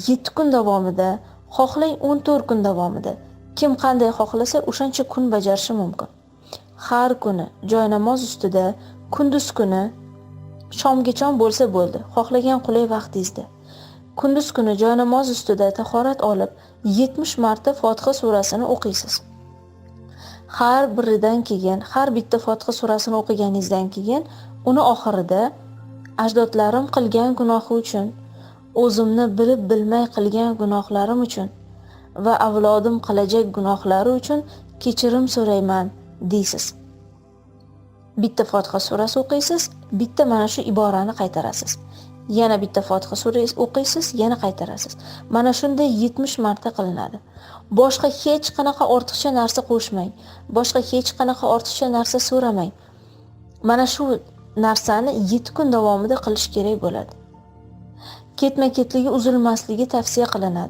7 kun davomida, xohlang 14 kun davomida kim qanday xohlasa o'shancha kun bajarishi mumkin. Har kuni joynamoz ustida, kunduz kuni shomgacha bo'lsa bo'ldi, xohlagan qulay vaqtingizda. Kunduz kuni joynamoz ustida tahorat olib 70 marta Fotiha surasini o'qiysiz. Har biridan keyin, har bitta Fotiha surasini o'qiganingizdan keyin uni oxirida ajdodlarim qilgan gunohi uchun, o'zimni bilib bilmay qilgan gunohlarim uchun va avlodim qilajak gunohlari uchun kechirim so'rayman deysiz. Bitta Fotiha surasi o'qiysiz, bitta mana shu iborani qaytarasiz. Yana bitta Fotiha surasi o'qiysiz, yana qaytarasiz. Mana shunday 70 marta qilinadi. Boshqa hech qanaqa ortiqcha narsa qo'shmang. Boshqa hech qanaqa ortiqcha narsa so'ramang. Mana shu narsani 7 kun davomida qilish kerak bo'ladi. Ketma-ketligi uzilmasligi tavsiya qilinadi.